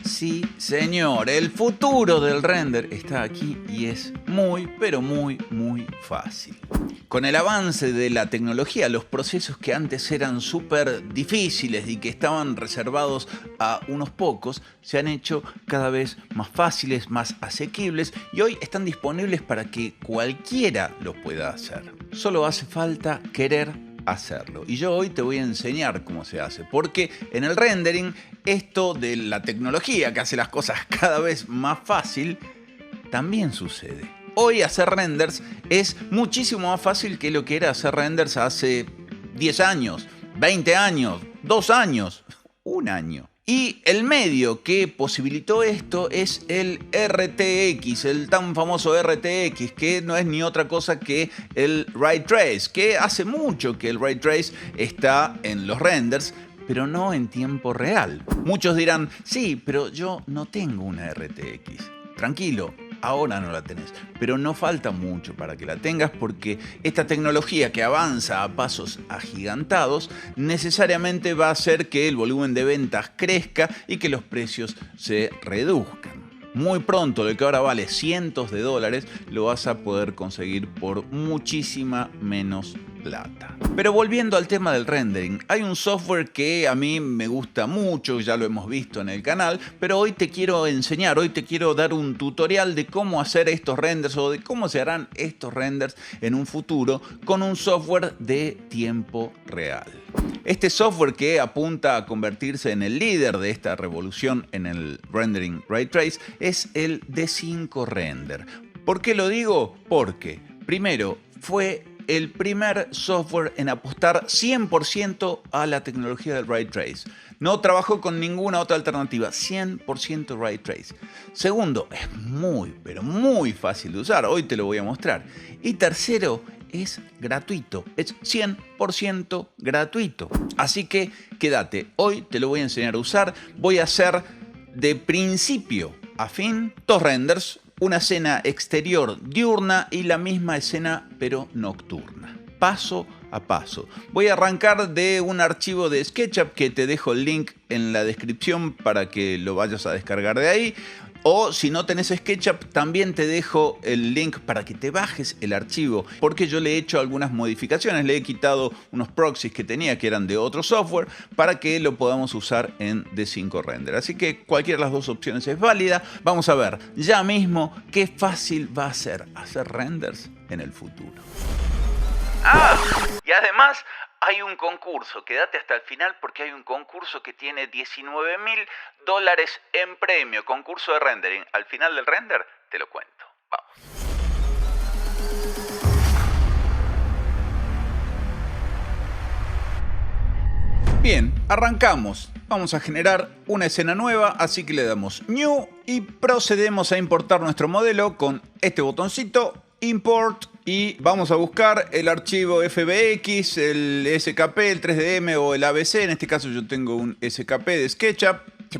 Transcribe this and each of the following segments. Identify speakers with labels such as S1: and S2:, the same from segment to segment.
S1: Sí, señor, el futuro del render está aquí y es muy, pero muy fácil. Con el avance de la tecnología, los procesos que antes eran súper difíciles y que estaban reservados a unos pocos, se han hecho cada vez más fáciles, más asequibles y hoy están disponibles para que cualquiera los pueda hacer. Solo hace falta querer hacerlo. Y yo hoy te voy a enseñar cómo se hace, porque en el rendering esto de la tecnología que hace las cosas cada vez más fácil también sucede. Hoy hacer renders es muchísimo más fácil que lo que era hacer renders hace 10 años, 20 años, 2 años, 1 año. Y el medio que posibilitó esto es el RTX, el tan famoso RTX, que no es ni otra cosa que el Ray Trace, que hace mucho que el Ray Trace está en los renders, pero no en tiempo real. Muchos dirán, sí, pero yo no tengo una RTX. Tranquilo, ahora no la tenés, pero no falta mucho para que la tengas porque esta tecnología que avanza a pasos agigantados necesariamente va a hacer que el volumen de ventas crezca y que los precios se reduzcan. Muy pronto, lo que ahora vale cientos de dólares, lo vas a poder conseguir por muchísima menos plata. Pero volviendo al tema del rendering, hay un software que a mí me gusta mucho, ya lo hemos visto en el canal, pero hoy te quiero enseñar, hoy te quiero dar un tutorial de cómo hacer estos renders o de cómo se harán estos renders en un futuro con un software de tiempo real. Este software que apunta a convertirse en el líder de esta revolución en el rendering Ray Trace es el D5 Render. ¿Por qué lo digo? Porque, primero, fue el primer software en apostar 100% a la tecnología del Ray Trace. No trabajó con ninguna otra alternativa, 100% Ray Trace. Segundo, es muy, pero muy fácil de usar, hoy te lo voy a mostrar. Y tercero, es gratuito, es 100% gratuito. Así que quédate, hoy te lo voy a enseñar a usar. Voy a hacer de principio a fin 2 renders, una escena exterior diurna y la misma escena pero nocturna. Paso a paso. Voy a arrancar de un archivo de SketchUp que te dejo el link en la descripción para que lo vayas a descargar de ahí. O si no tenés SketchUp, también te dejo el link para que te bajes el archivo, porque yo le he hecho algunas modificaciones, le he quitado unos proxies que tenía que eran de otro software para que lo podamos usar en D5 Render. Así que cualquiera de las dos opciones es válida. Vamos a ver ya mismo qué fácil va a ser hacer renders en el futuro. Y además hay un concurso, quédate hasta el final porque hay un concurso que tiene $19.000 en premio, concurso de rendering. Al final del render te lo cuento. Vamos. Bien, arrancamos. Vamos a generar una escena nueva, así que le damos New y procedemos a importar nuestro modelo con este botoncito, Import, y vamos a buscar el archivo FBX, el SKP, el 3DM o el ABC. En este caso yo tengo un SKP de SketchUp.
S2: ¿Se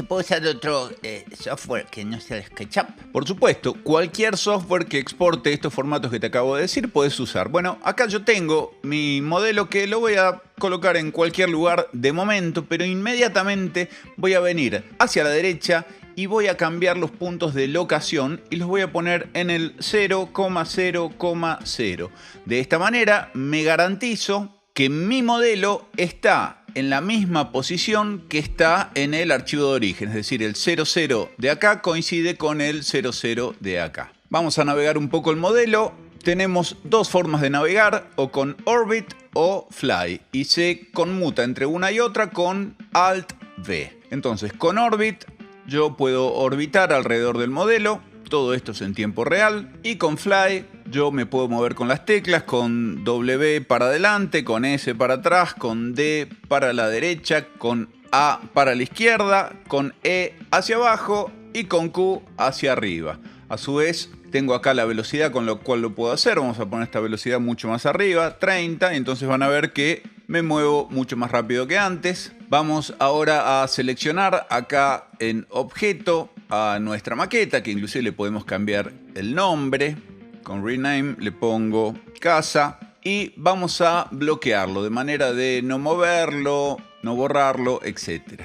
S2: puede usar otro software que no sea SketchUp?
S1: Por supuesto, cualquier software que exporte estos formatos que te acabo de decir puedes usar. Bueno, acá yo tengo mi modelo que lo voy a colocar en cualquier lugar de momento, pero inmediatamente voy a venir hacia la derecha y voy a cambiar los puntos de locación y los voy a poner en el 0,0,0. De esta manera me garantizo que mi modelo está en la misma posición que está en el archivo de origen, es decir, el 00 de acá coincide con el 00 de acá. Vamos a navegar un poco el modelo. Tenemos dos formas de navegar, o con Orbit o Fly, y se conmuta entre una y otra con Alt-V. Entonces, con Orbit yo puedo orbitar alrededor del modelo, todo esto es en tiempo real, y con Fly yo me puedo mover con las teclas, con W para adelante, con S para atrás, con D para la derecha, con A para la izquierda, con E hacia abajo y con Q hacia arriba. A su vez tengo acá la velocidad con lo cual lo puedo hacer. Vamos a poner esta velocidad mucho más arriba, 30, y entonces van a ver que me muevo mucho más rápido que antes. Vamos ahora a seleccionar acá en objeto a nuestra maqueta, que inclusive le podemos cambiar el nombre. Con Rename le pongo casa y vamos a bloquearlo de manera de no moverlo, no borrarlo, etc.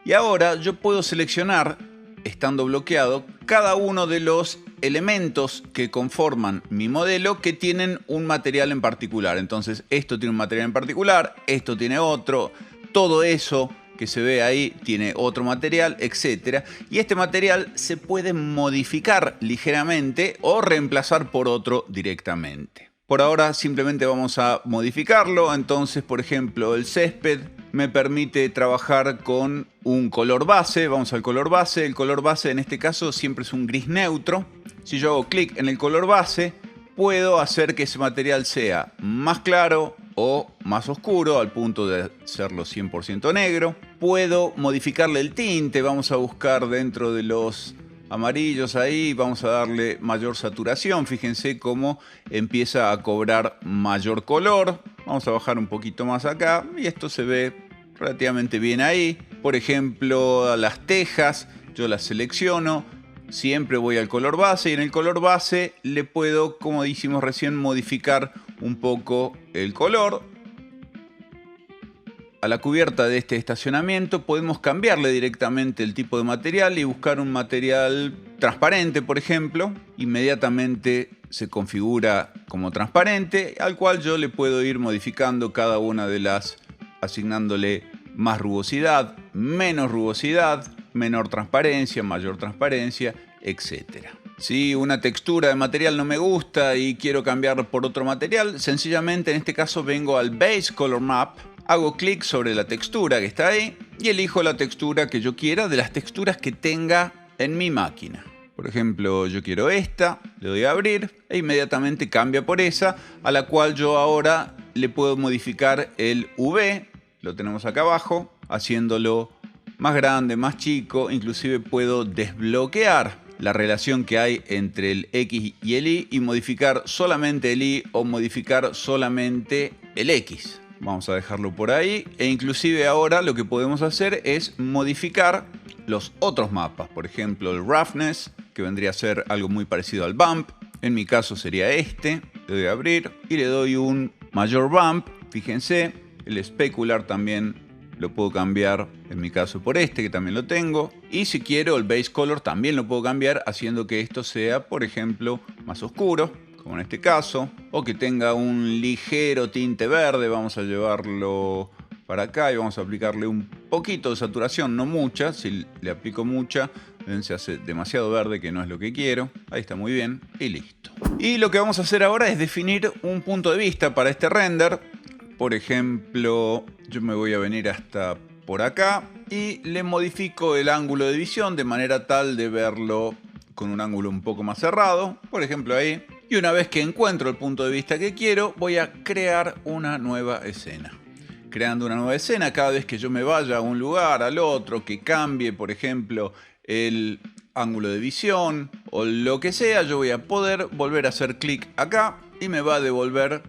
S1: Y ahora yo puedo seleccionar, estando bloqueado, cada uno de los elementos que conforman mi modelo que tienen un material en particular. Entonces esto tiene un material en particular, esto tiene otro, todo eso que se ve ahí tiene otro material, etc. Y este material se puede modificar ligeramente o reemplazar por otro directamente. Por ahora simplemente vamos a modificarlo. Entonces, por ejemplo, el césped me permite trabajar con un color base. Vamos al color base. El color base en este caso siempre es un gris neutro. Si yo hago clic en el color base, puedo hacer que ese material sea más claro o más oscuro al punto de serlo 100% negro. Puedo modificarle el tinte. Vamos a buscar dentro de los amarillos ahí, vamos a darle mayor saturación. Fíjense cómo empieza a cobrar mayor color. Vamos a bajar un poquito más acá y esto se ve relativamente bien ahí. Por ejemplo, las tejas, yo las selecciono. Siempre voy al color base y en el color base le puedo, como dijimos recién, modificar un poco el color. A la cubierta de este estacionamiento podemos cambiarle directamente el tipo de material y buscar un material transparente, por ejemplo. Inmediatamente se configura como transparente, al cual yo le puedo ir modificando cada una de las, asignándole más rugosidad, menos rugosidad, menor transparencia, mayor transparencia, etc. Si una textura de material no me gusta y quiero cambiar por otro material, sencillamente en este caso vengo al Base Color Map, hago clic sobre la textura que está ahí y elijo la textura que yo quiera de las texturas que tenga en mi máquina. Por ejemplo, yo quiero esta, le doy a abrir e inmediatamente cambia por esa, a la cual yo ahora le puedo modificar el V, lo tenemos acá abajo, haciéndolo más grande, más chico. Inclusive puedo desbloquear la relación que hay entre el X y el Y y modificar solamente el Y o modificar solamente el X. Vamos a dejarlo por ahí e inclusive ahora lo que podemos hacer es modificar los otros mapas. Por ejemplo, el Roughness, que vendría a ser algo muy parecido al Bump. En mi caso sería este. Le doy a abrir y le doy un mayor Bump. Fíjense, el Specular también lo puedo cambiar, en mi caso por este, que también lo tengo. Y si quiero, el Base Color también lo puedo cambiar, haciendo que esto sea, por ejemplo, más oscuro, como en este caso. O que tenga un ligero tinte verde. Vamos a llevarlo para acá y vamos a aplicarle un poquito de saturación, no mucha. Si le aplico mucha, se hace demasiado verde, que no es lo que quiero. Ahí está muy bien y listo. Y lo que vamos a hacer ahora es definir un punto de vista para este render. Por ejemplo, yo me voy a venir hasta por acá y le modifico el ángulo de visión de manera tal de verlo con un ángulo un poco más cerrado. Por ejemplo ahí. Y una vez que encuentro el punto de vista que quiero, voy a crear una nueva escena. Creando una nueva escena, cada vez que yo me vaya a un lugar, al otro, que cambie, por ejemplo, el ángulo de visión o lo que sea, yo voy a poder volver a hacer clic acá y me va a devolver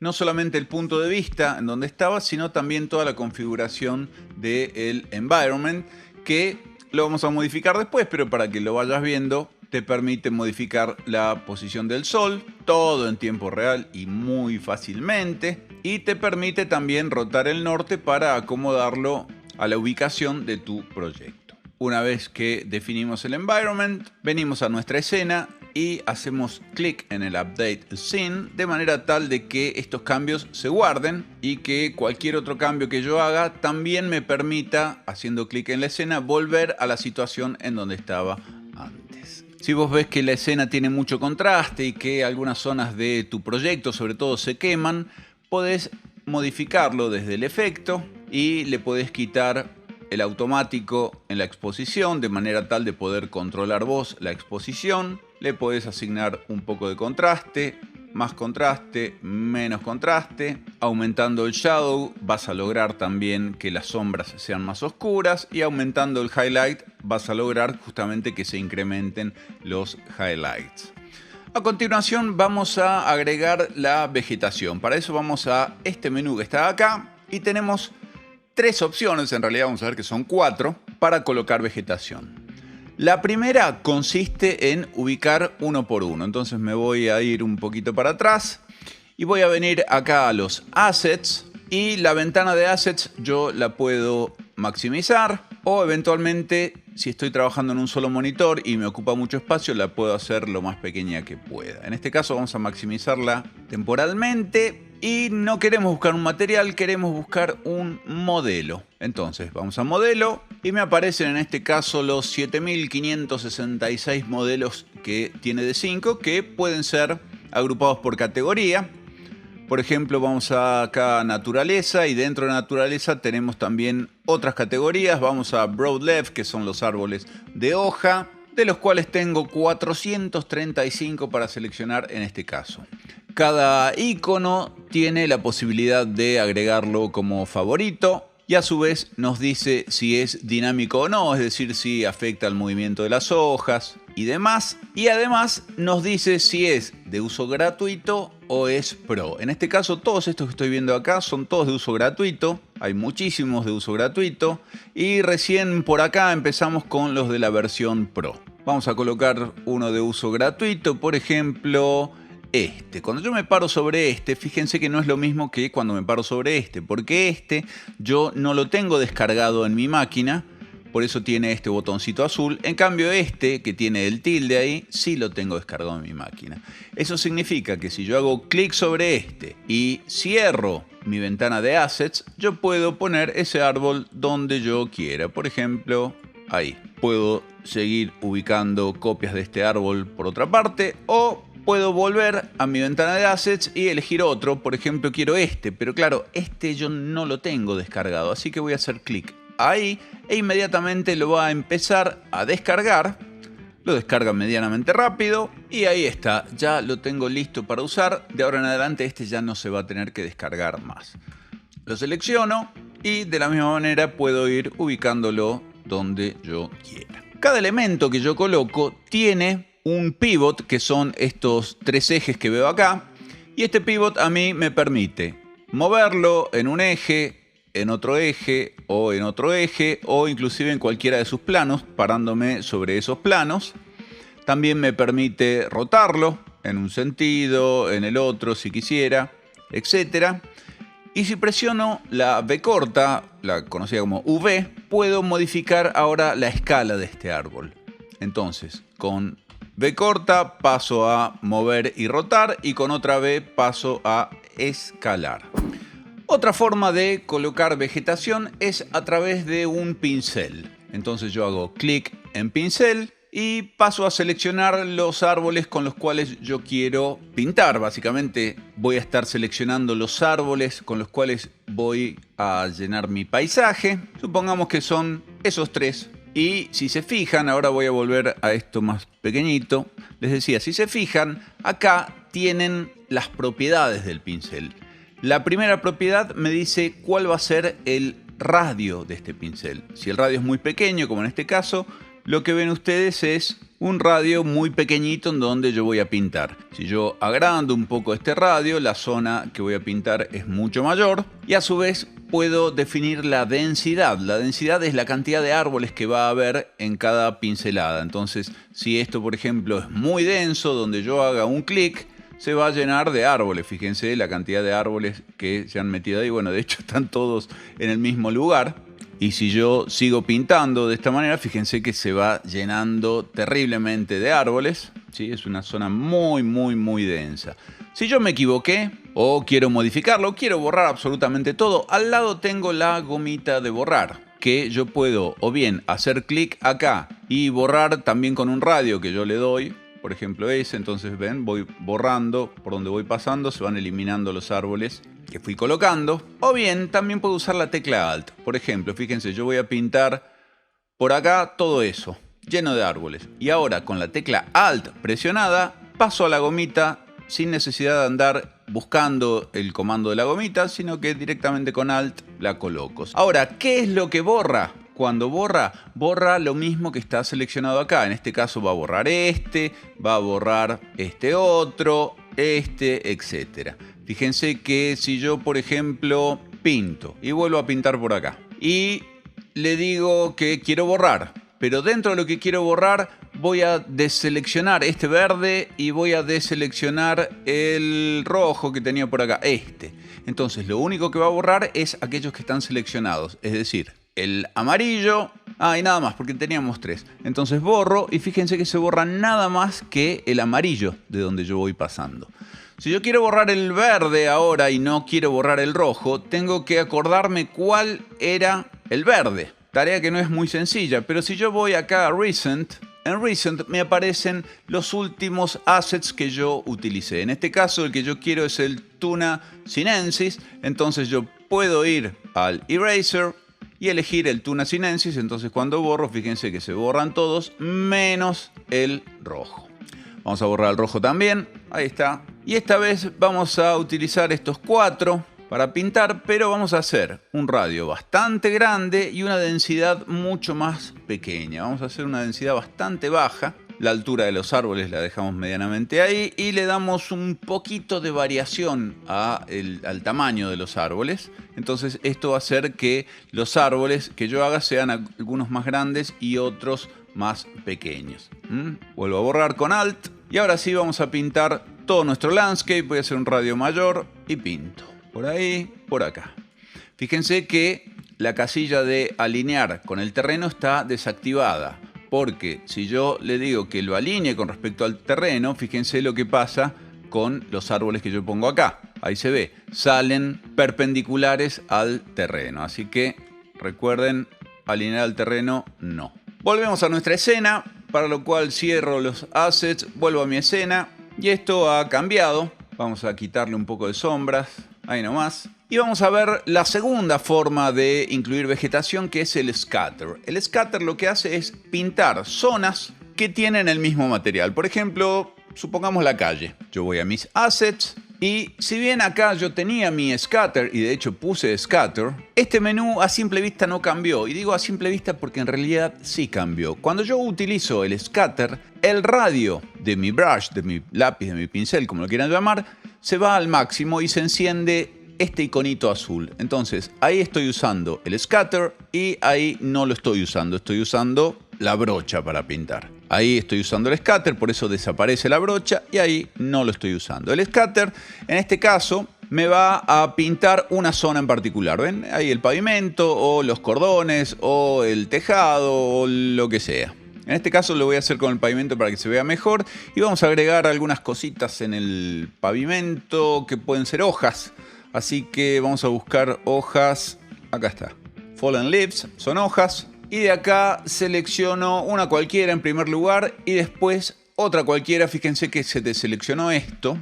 S1: no solamente el punto de vista en donde estaba, sino también toda la configuración del environment, que lo vamos a modificar después, pero para que lo vayas viendo, te permite modificar la posición del sol, todo en tiempo real y muy fácilmente. Y te permite también rotar el norte para acomodarlo a la ubicación de tu proyecto. Una vez que definimos el environment, venimos a nuestra escena y hacemos clic en el Update Scene de manera tal de que estos cambios se guarden y que cualquier otro cambio que yo haga también me permita, haciendo clic en la escena, volver a la situación en donde estaba antes. Si vos ves que la escena tiene mucho contraste y que algunas zonas de tu proyecto sobre todo se queman, podés modificarlo desde el efecto y le podés quitar el automático en la exposición de manera tal de poder controlar vos la exposición. Le podés asignar un poco de contraste, más contraste, menos contraste. Aumentando el shadow vas a lograr también que las sombras sean más oscuras y aumentando el highlight vas a lograr justamente que se incrementen los highlights. A continuación vamos a agregar la vegetación. Para eso vamos a este menú que está acá y tenemos tres opciones, en realidad vamos a ver que son 4, para colocar vegetación. La primera consiste en ubicar uno por uno. Entonces me voy a ir un poquito para atrás y voy a venir acá a los Assets y la ventana de Assets yo la puedo maximizar o eventualmente, si estoy trabajando en un solo monitor y me ocupa mucho espacio, la puedo hacer lo más pequeña que pueda. En este caso vamos a maximizarla temporalmente y no queremos buscar un material, queremos buscar un modelo. Entonces vamos a modelo y me aparecen en este caso los 7566 modelos que tiene D5, que pueden ser agrupados por categoría. Por ejemplo, vamos acá a naturaleza y dentro de naturaleza tenemos también otras categorías. Vamos a broadleaf, que son los árboles de hoja, de los cuales tengo 435 para seleccionar en este caso. Cada icono tiene la posibilidad de agregarlo como favorito y a su vez nos dice si es dinámico o no, es decir, si afecta al movimiento de las hojas y demás. Y además nos dice si es de uso gratuito o es pro. En este caso, todos estos que estoy viendo acá son todos de uso gratuito. Hay muchísimos de uso gratuito. Y recién por acá empezamos con los de la versión pro. Vamos a colocar uno de uso gratuito, por ejemplo, este. Cuando yo me paro sobre este, fíjense que no es lo mismo que cuando me paro sobre este, porque este yo no lo tengo descargado en mi máquina, por eso tiene este botoncito azul. En cambio este, que tiene el tilde ahí, sí lo tengo descargado en mi máquina. Eso significa que si yo hago clic sobre este y cierro mi ventana de assets, yo puedo poner ese árbol donde yo quiera. Por ejemplo, ahí. Puedo seguir ubicando copias de este árbol por otra parte, o puedo volver a mi ventana de assets y elegir otro. Por ejemplo, quiero este, pero claro, este yo no lo tengo descargado, así que voy a hacer clic ahí e inmediatamente lo va a empezar a descargar. Lo descarga medianamente rápido y ahí está, ya lo tengo listo para usar. De ahora en adelante este ya no se va a tener que descargar más. Lo selecciono y de la misma manera puedo ir ubicándolo donde yo quiera. Cada elemento que yo coloco tiene un pivot, que son estos tres ejes que veo acá, y este pivot a mí me permite moverlo en un eje, en otro eje o en otro eje, o inclusive en cualquiera de sus planos, parándome sobre esos planos. También me permite rotarlo en un sentido, en el otro si quisiera, etc. Y si presiono la V corta, la conocida como V, puedo modificar ahora la escala de este árbol. Entonces, con V corta paso a mover y rotar, y con otra V paso a escalar. Otra forma de colocar vegetación es a través de un pincel. Entonces yo hago clic en pincel y paso a seleccionar los árboles con los cuales yo quiero pintar. Básicamente voy a estar seleccionando los árboles con los cuales voy a llenar mi paisaje. Supongamos que son esos tres. Y si se fijan, ahora voy a volver a esto más pequeñito. Les decía, si se fijan, acá tienen las propiedades del pincel. La primera propiedad me dice cuál va a ser el radio de este pincel. Si el radio es muy pequeño, como en este caso, lo que ven ustedes es un radio muy pequeñito en donde yo voy a pintar. Si yo agrando un poco este radio, la zona que voy a pintar es mucho mayor. Y a su vez puedo definir la densidad. La densidad es la cantidad de árboles que va a haber en cada pincelada. Entonces, si esto, por ejemplo, es muy denso, donde yo haga un clic, se va a llenar de árboles. Fíjense la cantidad de árboles que se han metido ahí. Bueno, de hecho están todos en el mismo lugar. Y si yo sigo pintando de esta manera, fíjense que se va llenando terriblemente de árboles. ¿Sí? Es una zona muy, muy, muy densa. Si yo me equivoqué o quiero modificarlo, quiero borrar absolutamente todo, al lado tengo la gomita de borrar, que yo puedo o bien hacer clic acá y borrar también con un radio que yo le doy. Por ejemplo ese, entonces ven, voy borrando por donde voy pasando, se van eliminando los árboles que fui colocando. O bien también puedo usar la tecla Alt. Por ejemplo, fíjense, yo voy a pintar por acá todo eso, lleno de árboles. Y ahora con la tecla Alt presionada, paso a la gomita sin necesidad de andar buscando el comando de la gomita, sino que directamente con Alt la coloco. Ahora, ¿qué es lo que borra? Cuando borra lo mismo que está seleccionado acá. En este caso va a borrar este, va a borrar este otro, este, etc. Fíjense que si yo, por ejemplo, pinto y vuelvo a pintar por acá y le digo que quiero borrar, pero dentro de lo que quiero borrar voy a deseleccionar este verde y voy a deseleccionar el rojo que tenía por acá, este. Entonces lo único que va a borrar es aquellos que están seleccionados, es decir, el amarillo. Y nada más, porque teníamos 3. Entonces borro y fíjense que se borra nada más que el amarillo de donde yo voy pasando. Si yo quiero borrar el verde ahora y no quiero borrar el rojo, tengo que acordarme cuál era el verde. Tarea que no es muy sencilla, pero si yo voy acá a Recent, en Recent me aparecen los últimos assets que yo utilicé. En este caso el que yo quiero es el Tuna sinensis, entonces yo puedo ir al Eraser y elegir el Tuna sinensis. Entonces cuando borro, fíjense que se borran todos menos el rojo. Vamos a borrar el rojo también, ahí está. Y esta vez vamos a utilizar estos 4 para pintar, pero vamos a hacer un radio bastante grande y una densidad mucho más pequeña. Vamos a hacer una densidad bastante baja. La altura de los árboles la dejamos medianamente ahí y le damos un poquito de variación al tamaño de los árboles. Entonces esto va a hacer que los árboles que yo haga sean algunos más grandes y otros más pequeños. Vuelvo a borrar con Alt y ahora sí vamos a pintar todo nuestro landscape. Voy a hacer un radio mayor y pinto por ahí, por acá. Fíjense que la casilla de alinear con el terreno está desactivada, porque si yo le digo que lo alinee con respecto al terreno, fíjense lo que pasa con los árboles que yo pongo acá. Ahí se ve, salen perpendiculares al terreno. Así que recuerden, alinear al terreno no. Volvemos a nuestra escena, para lo cual cierro los assets, vuelvo a mi escena y esto ha cambiado. Vamos a quitarle un poco de sombras, ahí nomás. Y vamos a ver la segunda forma de incluir vegetación, que es el scatter. El scatter lo que hace es pintar zonas que tienen el mismo material. Por ejemplo, supongamos la calle. Yo voy a mis assets y si bien acá yo tenía mi scatter y de hecho puse scatter, este menú a simple vista no cambió. Y digo a simple vista porque en realidad sí cambió. Cuando yo utilizo el scatter, el radio de mi brush, de mi lápiz, de mi pincel, como lo quieran llamar, se va al máximo y se enciende este iconito azul. Entonces ahí estoy usando el scatter y ahí no lo estoy usando. Estoy usando la brocha para pintar. Ahí estoy usando el scatter, por eso desaparece la brocha y ahí no lo estoy usando. El scatter, en este caso, me va a pintar una zona en particular. ¿Ven? Ahí el pavimento o los cordones o el tejado o lo que sea. En este caso lo voy a hacer con el pavimento para que se vea mejor y vamos a agregar algunas cositas en el pavimento que pueden ser hojas. Así que vamos a buscar hojas. Acá está. Fallen leaves son hojas. Y de acá selecciono una cualquiera en primer lugar y después otra cualquiera. Fíjense que se deseleccionó esto.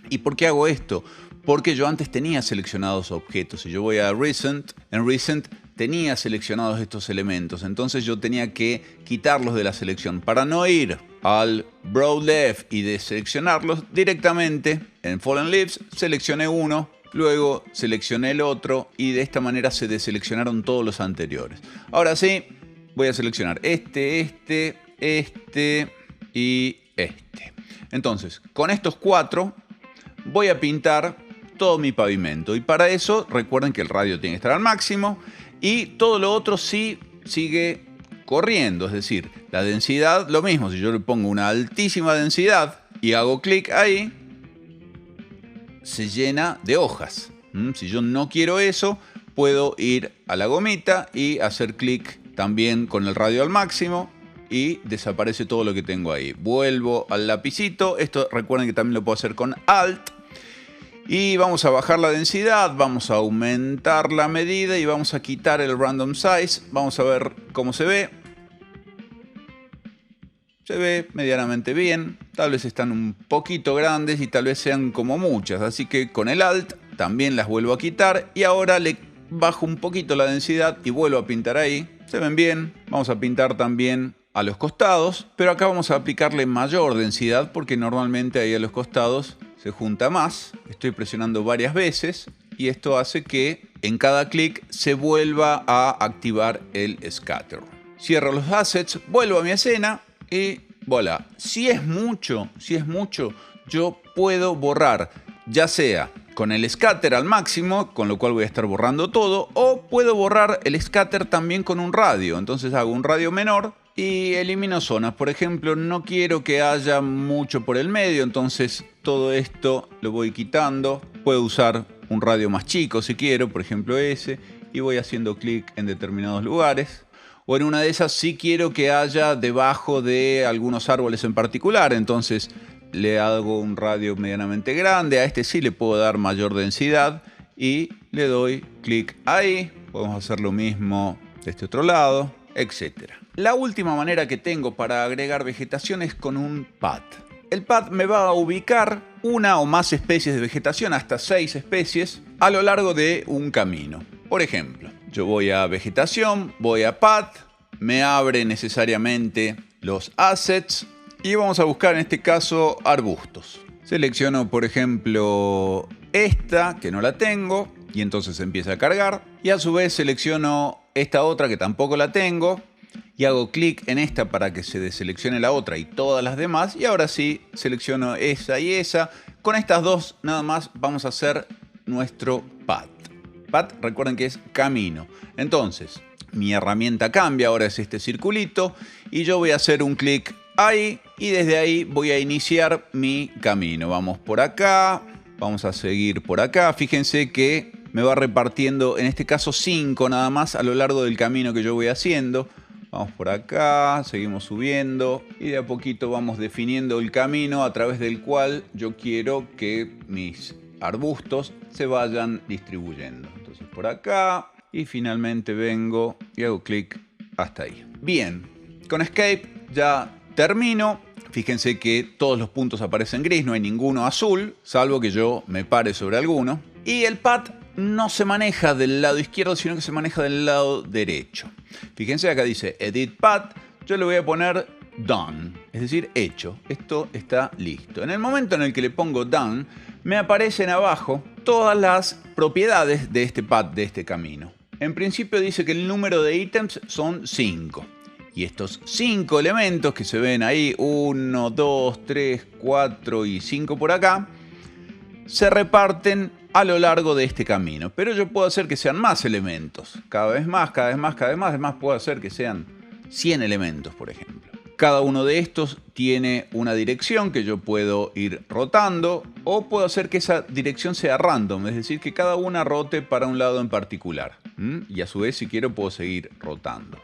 S1: ¿Y por qué hago esto? Porque yo antes tenía seleccionados objetos. Si yo voy a Recent, en Recent tenía seleccionados estos elementos. Entonces yo tenía que quitarlos de la selección. Para no ir al Broad Left y deseleccionarlos directamente, en Fallen Leaves seleccioné uno. Luego seleccioné el otro y de esta manera se deseleccionaron todos los anteriores. Ahora sí, voy a seleccionar este y este. Entonces, con estos 4 voy a pintar todo mi pavimento. Y para eso, recuerden que el radio tiene que estar al máximo y todo lo otro sí sigue corriendo. Es decir, la densidad, lo mismo. Si yo le pongo una altísima densidad y hago clic ahí, se llena de hojas. Si yo no quiero eso, puedo ir a la gomita y hacer clic también con el radio al máximo y desaparece todo lo que tengo ahí. Vuelvo al lapicito. Esto recuerden que también lo puedo hacer con Alt. Y vamos a bajar la densidad, vamos a aumentar la medida y vamos a quitar el random size. Vamos a ver cómo se ve. Se ve medianamente bien, tal vez están un poquito grandes y tal vez sean como muchas, así que con el Alt también las vuelvo a quitar y ahora le bajo un poquito la densidad y vuelvo a pintar ahí. Se ven bien, vamos a pintar también a los costados, pero acá vamos a aplicarle mayor densidad porque normalmente ahí a los costados se junta más. Estoy presionando varias veces y esto hace que en cada clic se vuelva a activar el scatter. Cierro los assets, vuelvo a mi escena. Y voilà, si es mucho, yo puedo borrar, ya sea con el scatter al máximo, con lo cual voy a estar borrando todo, o puedo borrar el scatter también con un radio. Entonces hago un radio menor y elimino zonas. Por ejemplo, no quiero que haya mucho por el medio, entonces todo esto lo voy quitando. Puedo usar un radio más chico si quiero, por ejemplo ese. y voy haciendo clic en determinados lugares. O en una de esas sí quiero que haya debajo de algunos árboles en particular, entonces le hago un radio medianamente grande. A este sí le puedo dar mayor densidad y le doy clic ahí. Podemos hacer lo mismo de este otro lado, etc. La última manera que tengo para agregar vegetación es con un pad. El pad me va a ubicar una o más especies de vegetación, hasta 6 especies, a lo largo de un camino. Por ejemplo, yo voy a vegetación, voy a pad, me abre necesariamente los assets y vamos a buscar en este caso arbustos. Selecciono, por ejemplo, esta, que no la tengo, y entonces empieza a cargar. Y a su vez selecciono esta otra que tampoco la tengo y hago clic en esta para que se deseleccione la otra y todas las demás. Y ahora sí, selecciono esa y esa. Con estas dos nada más vamos a hacer nuestro pad. Pad, recuerden que es camino. Entonces, mi herramienta cambia, ahora es este circulito. Y yo voy a hacer un clic ahí y desde ahí voy a iniciar mi camino. Vamos por acá, vamos a seguir por acá. Fíjense que me va repartiendo, en este caso 5 nada más, a lo largo del camino que yo voy haciendo. Vamos por acá, seguimos subiendo y de a poquito vamos definiendo el camino a través del cual yo quiero que mis arbustos se vayan distribuyendo. Entonces por acá y finalmente vengo y hago clic hasta ahí. Bien, con Escape ya termino. Fíjense que todos los puntos aparecen gris, no hay ninguno azul, salvo que yo me pare sobre alguno. Y el pad no se maneja del lado izquierdo, sino que se maneja del lado derecho. Fíjense, acá dice Edit Pad, yo le voy a poner Done, es decir, hecho. Esto está listo. En el momento en el que le pongo Done, me aparecen abajo todas las propiedades de este pad, de este camino. En principio dice que el número de ítems son 5. Y estos 5 elementos que se ven ahí, 1, 2, 3, 4 y 5 por acá, se reparten a lo largo de este camino. Pero yo puedo hacer que sean más elementos. Cada vez más, cada vez más, cada vez más. Además puedo hacer que sean 100 elementos, por ejemplo. Cada uno de estos tiene una dirección que yo puedo ir rotando. O puedo hacer que esa dirección sea random. Es decir, que cada una rote para un lado en particular. Y a su vez, si quiero, puedo seguir rotando.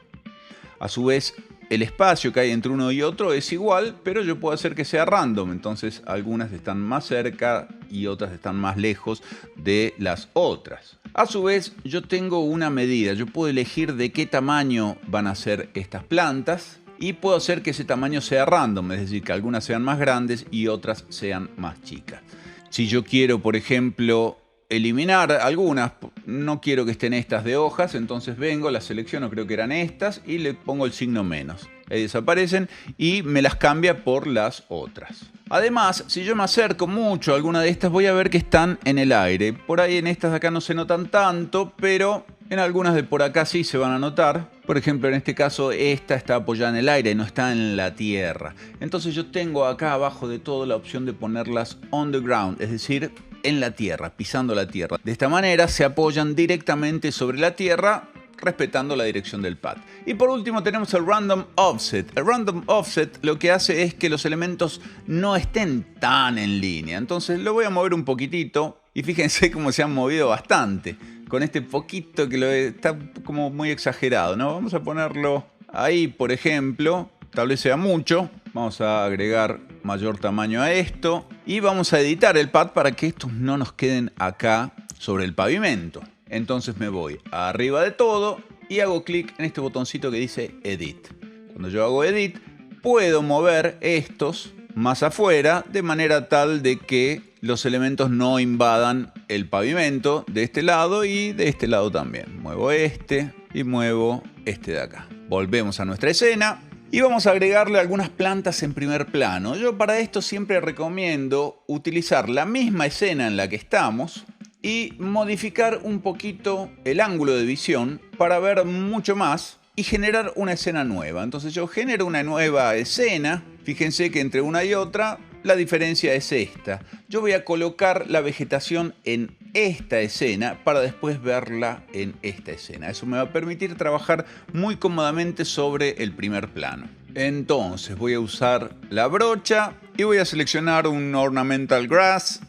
S1: A su vez, el espacio que hay entre uno y otro es igual, pero yo puedo hacer que sea random. Entonces, algunas están más cerca y otras están más lejos de las otras. A su vez, yo tengo una medida. Yo puedo elegir de qué tamaño van a ser estas plantas y puedo hacer que ese tamaño sea random, es decir, que algunas sean más grandes y otras sean más chicas. Si yo quiero, por ejemplo, eliminar algunas, no quiero que estén estas de hojas, entonces vengo, las selecciono, creo que eran estas, y le pongo el signo menos. Ahí desaparecen y me las cambia por las otras. Además, si yo me acerco mucho a alguna de estas, voy a ver que están en el aire. Por ahí en estas de acá no se notan tanto, pero en algunas de por acá sí se van a notar. Por ejemplo, en este caso, esta está apoyada en el aire, no está en la tierra. Entonces yo tengo acá abajo de todo la opción de ponerlas on the ground, es decir, en la tierra, pisando la tierra. De esta manera se apoyan directamente sobre la tierra, respetando la dirección del pad. Y por último tenemos el Random Offset. El Random Offset lo que hace es que los elementos no estén tan en línea. Entonces lo voy a mover un poquitito y fíjense cómo se han movido bastante. Con este poquito que está como muy exagerado, ¿no? Vamos a ponerlo ahí, por ejemplo. Tal vez sea mucho. Vamos a agregar mayor tamaño a esto. Y vamos a editar el pad para que estos no nos queden acá sobre el pavimento. Entonces me voy arriba de todo y hago clic en este botoncito que dice Edit. Cuando yo hago Edit, puedo mover estos más afuera de manera tal de que los elementos no invadan el pavimento de este lado y de este lado también. Muevo este y muevo este de acá. Volvemos a nuestra escena y vamos a agregarle algunas plantas en primer plano. Yo para esto siempre recomiendo utilizar la misma escena en la que estamos y modificar un poquito el ángulo de visión para ver mucho más y generar una escena nueva. Entonces yo genero una nueva escena. Fíjense que entre una y otra la diferencia es esta. Yo voy a colocar la vegetación en esta escena para después verla en esta escena. Eso me va a permitir trabajar muy cómodamente sobre el primer plano. Entonces voy a usar la brocha y voy a seleccionar un Ornamental Grass,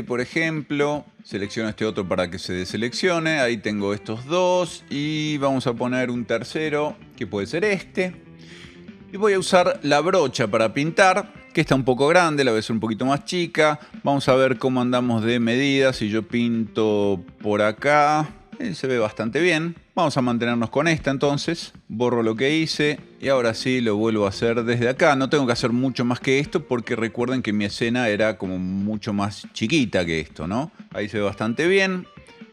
S1: por ejemplo. Selecciono este otro para que se deseleccione. Ahí tengo estos dos y vamos a poner un tercero que puede ser este. Y voy a usar la brocha para pintar, que está un poco grande, la voy a hacer un poquito más chica. Vamos a ver cómo andamos de medidas. Si yo pinto por acá, se ve bastante bien. Vamos a mantenernos con esta entonces. Borro lo que hice y ahora sí lo vuelvo a hacer desde acá. No tengo que hacer mucho más que esto porque recuerden que mi escena era como mucho más chiquita que esto, ¿no? Ahí se ve bastante bien.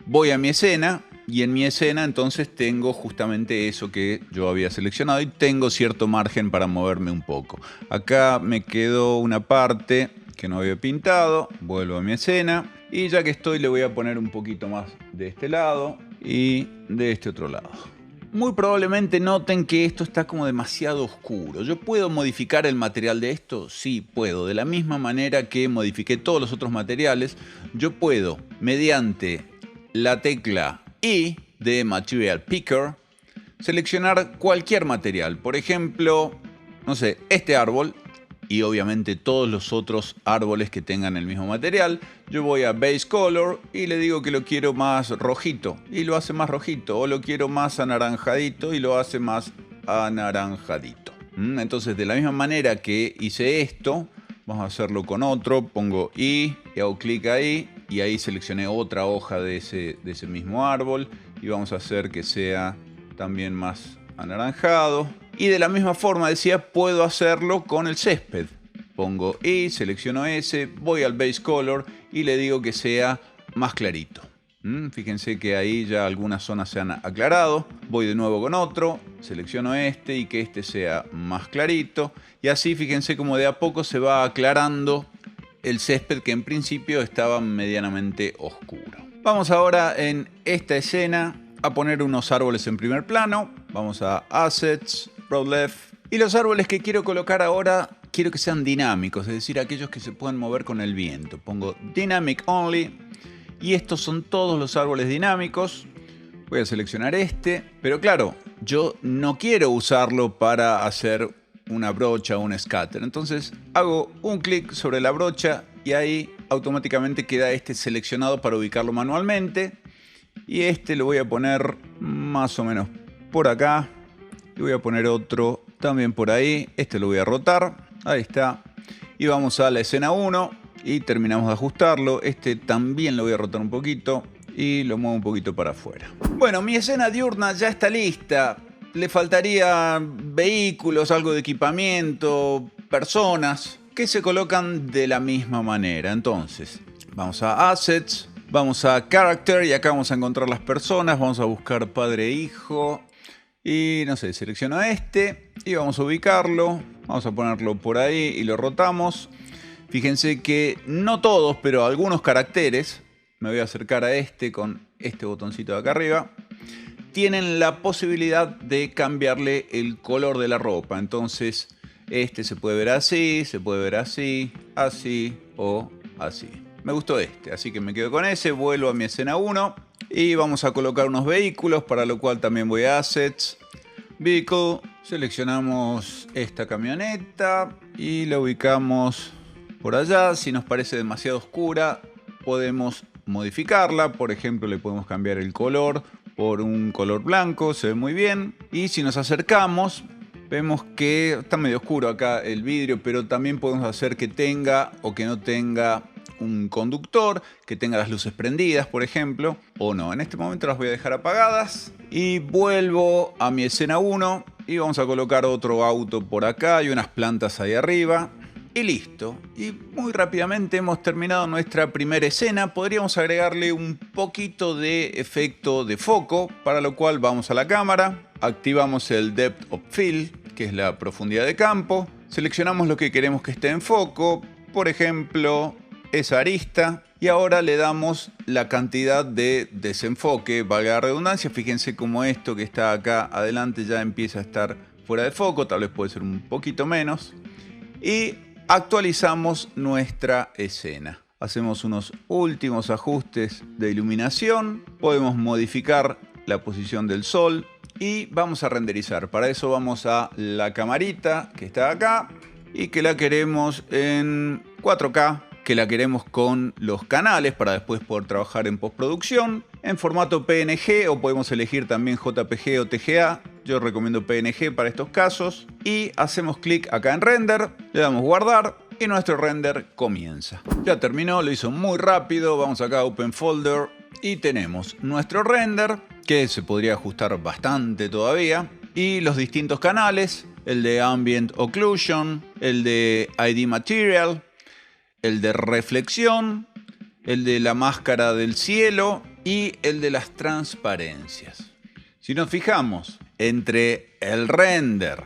S1: Voy a mi escena y en mi escena entonces tengo justamente eso que yo había seleccionado y tengo cierto margen para moverme un poco. Acá me quedó una parte que no había pintado. Vuelvo a mi escena y ya que estoy le voy a poner un poquito más de este lado y de este otro lado. Muy probablemente noten que esto está como demasiado oscuro. ¿Yo puedo modificar el material de esto? Sí, puedo. De la misma manera que modifiqué todos los otros materiales, yo puedo, mediante la tecla I de Material Picker, seleccionar cualquier material. Por ejemplo, no sé, este árbol y obviamente todos los otros árboles que tengan el mismo material. Yo voy a Base Color y le digo que lo quiero más rojito y lo hace más rojito, o lo quiero más anaranjadito y lo hace más anaranjadito. Entonces, de la misma manera que hice esto, vamos a hacerlo con otro. Pongo I y hago clic ahí y ahí seleccioné otra hoja de ese mismo árbol y vamos a hacer que sea también más anaranjado. Y de la misma forma, decía, puedo hacerlo con el césped. Pongo I, selecciono ese, voy al Base Color y le digo que sea más clarito. Fíjense que ahí ya algunas zonas se han aclarado. Voy de nuevo con otro, selecciono este y que este sea más clarito. Y así fíjense como de a poco se va aclarando el césped que en principio estaba medianamente oscuro. Vamos ahora en esta escena a poner unos árboles en primer plano. Vamos a Assets, Road Left. Y los árboles que quiero colocar ahora, quiero que sean dinámicos, es decir, aquellos que se puedan mover con el viento. Pongo Dynamic Only. Y estos son todos los árboles dinámicos. Voy a seleccionar este. Pero claro, yo no quiero usarlo para hacer una brocha o un scatter. Entonces hago un clic sobre la brocha y ahí automáticamente queda este seleccionado para ubicarlo manualmente. Y este lo voy a poner más o menos por acá. Y voy a poner otro también por ahí. Este lo voy a rotar. Ahí está. Y vamos a la escena 1 y terminamos de ajustarlo. Este también lo voy a rotar un poquito y lo muevo un poquito para afuera. Bueno, mi escena diurna ya está lista. Le faltaría vehículos, algo de equipamiento, personas que se colocan de la misma manera. Entonces, vamos a Assets, vamos a Character y acá vamos a encontrar las personas. Vamos a buscar padre e hijo. Y no sé, selecciono este y vamos a ubicarlo. Vamos a ponerlo por ahí y lo rotamos. Fíjense que no todos, pero algunos caracteres, me voy a acercar a este con este botoncito de acá arriba, tienen la posibilidad de cambiarle el color de la ropa. Entonces, este se puede ver así, se puede ver así, así o así. Me gustó este, así que me quedo con ese. Vuelvo a mi escena 1 y vamos a colocar unos vehículos, para lo cual también voy a Assets, Vehicle. Seleccionamos esta camioneta y la ubicamos por allá. Si nos parece demasiado oscura, podemos modificarla. Por ejemplo, le podemos cambiar el color por un color blanco, se ve muy bien. Y si nos acercamos, vemos que está medio oscuro acá el vidrio, pero también podemos hacer que tenga o que no tenga un conductor, que tenga las luces prendidas, por ejemplo, o no. En este momento las voy a dejar apagadas y vuelvo a mi escena 1 y vamos a colocar otro auto por acá y unas plantas ahí arriba. Y listo. Y muy rápidamente hemos terminado nuestra primera escena. Podríamos agregarle un poquito de efecto de foco, para lo cual vamos a la cámara, activamos el Depth of Field, que es la profundidad de campo, seleccionamos lo que queremos que esté en foco, por ejemplo, esa arista, y ahora le damos la cantidad de desenfoque, valga la redundancia. Fíjense cómo esto que está acá adelante ya empieza a estar fuera de foco, tal vez puede ser un poquito menos. Y actualizamos nuestra escena. Hacemos unos últimos ajustes de iluminación. Podemos modificar la posición del sol y vamos a renderizar. Para eso vamos a la camarita que está acá y que la queremos en 4K, que la queremos con los canales para después poder trabajar en postproducción, en formato PNG o podemos elegir también JPG o TGA. Yo recomiendo PNG para estos casos y hacemos clic acá en render, le damos guardar y nuestro render comienza. Ya terminó, lo hizo muy rápido, vamos acá a Open Folder y tenemos nuestro render que se podría ajustar bastante todavía y los distintos canales, el de Ambient Occlusion, el de ID Material, el de reflexión, el de la máscara del cielo y el de las transparencias. Si nos fijamos entre el render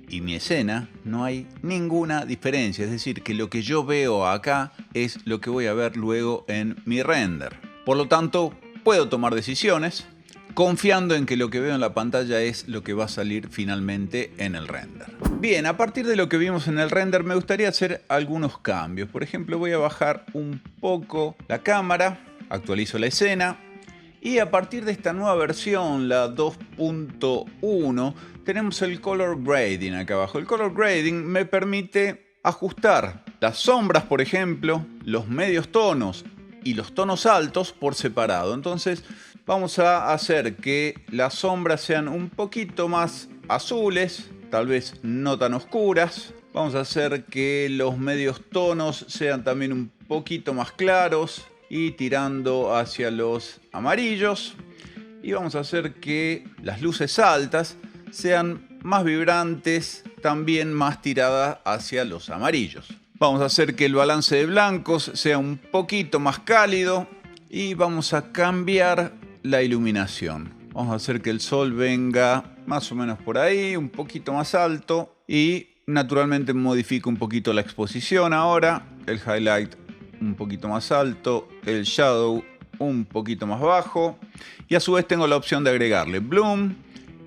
S1: y mi escena, no hay ninguna diferencia. Es decir, que lo que yo veo acá es lo que voy a ver luego en mi render. Por lo tanto, puedo tomar decisiones confiando en que lo que veo en la pantalla es lo que va a salir finalmente en el render. Bien, a partir de lo que vimos en el render me gustaría hacer algunos cambios. Por ejemplo, voy a bajar un poco la cámara, actualizo la escena y a partir de esta nueva versión, la 2.1, tenemos el Color Grading acá abajo. El Color Grading me permite ajustar las sombras, por ejemplo, los medios tonos y los tonos altos por separado. Entonces vamos a hacer que las sombras sean un poquito más azules, tal vez no tan oscuras. Vamos a hacer que los medios tonos sean también un poquito más claros y tirando hacia los amarillos. Y vamos a hacer que las luces altas sean más vibrantes, también más tiradas hacia los amarillos. Vamos a hacer que el balance de blancos sea un poquito más cálido y vamos a cambiar la iluminación. Vamos a hacer que el sol venga más o menos por ahí, un poquito más alto y naturalmente modifico un poquito la exposición ahora. El highlight un poquito más alto, el shadow un poquito más bajo y a su vez tengo la opción de agregarle bloom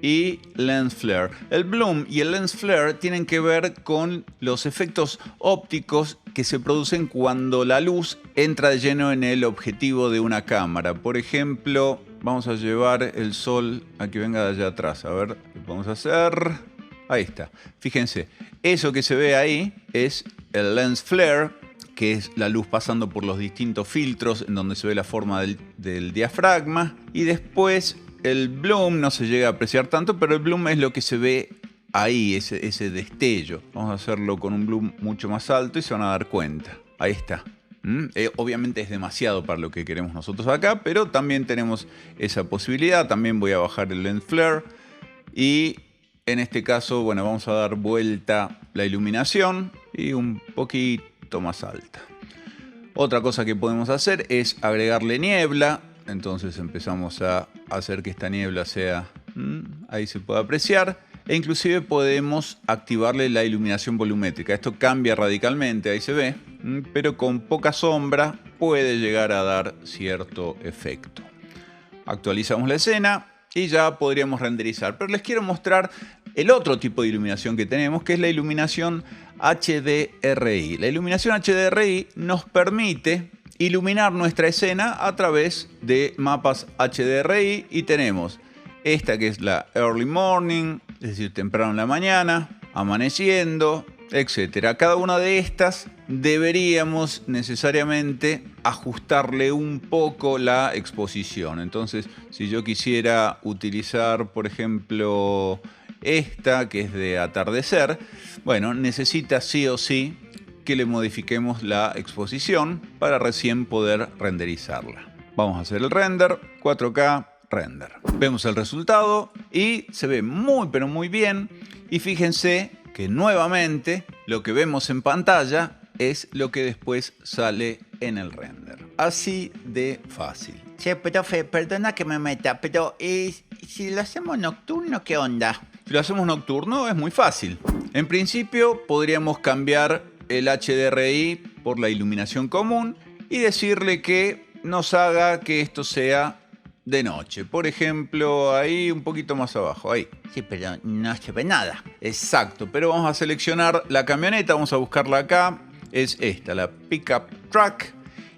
S1: y lens flare. El bloom y el lens flare tienen que ver con los efectos ópticos que se producen cuando la luz entra de lleno en el objetivo de una cámara. Por ejemplo, vamos a llevar el sol a que venga de allá atrás. A ver, ¿qué podemos hacer? Ahí está. Fíjense, eso que se ve ahí es el lens flare, que es la luz pasando por los distintos filtros en donde se ve la forma del diafragma. Y después el bloom no se llega a apreciar tanto, pero el bloom es lo que se ve ahí, ese destello. Vamos a hacerlo con un bloom mucho más alto y se van a dar cuenta. Ahí está. Obviamente es demasiado para lo que queremos nosotros acá, pero también tenemos esa posibilidad. También voy a bajar el lens flare y en este caso, bueno, vamos a dar vuelta la iluminación y un poquito más alta. Otra cosa que podemos hacer es agregarle niebla. Entonces empezamos a hacer que esta niebla sea, ahí se puede apreciar. E inclusive podemos activarle la iluminación volumétrica. Esto cambia radicalmente, ahí se ve, pero con poca sombra puede llegar a dar cierto efecto. Actualizamos la escena y ya podríamos renderizar. Pero les quiero mostrar el otro tipo de iluminación que tenemos, que es la iluminación HDRI. La iluminación HDRI nos permite iluminar nuestra escena a través de mapas HDRI y tenemos esta que es la early morning, es decir, temprano en la mañana, amaneciendo, etc. Cada una de estas deberíamos necesariamente ajustarle un poco la exposición. Entonces, si yo quisiera utilizar, por ejemplo, esta que es de atardecer, bueno, necesita sí o sí que le modifiquemos la exposición para recién poder renderizarla. Vamos a hacer el render, 4K, render. Vemos el resultado y se ve muy pero muy bien. Y fíjense que nuevamente lo que vemos en pantalla es lo que después sale en el render. Así de fácil.
S2: Che, profe, perdona que me meta, pero si lo hacemos nocturno, ¿qué onda?
S1: Si lo hacemos nocturno es muy fácil. En principio podríamos cambiar el HDRI por la iluminación común y decirle que nos haga que esto sea de noche. Por ejemplo, ahí un poquito más abajo, ahí.
S2: Sí, pero no se ve nada.
S1: Exacto, pero vamos a seleccionar la camioneta, vamos a buscarla acá. Es esta, la Pickup Truck.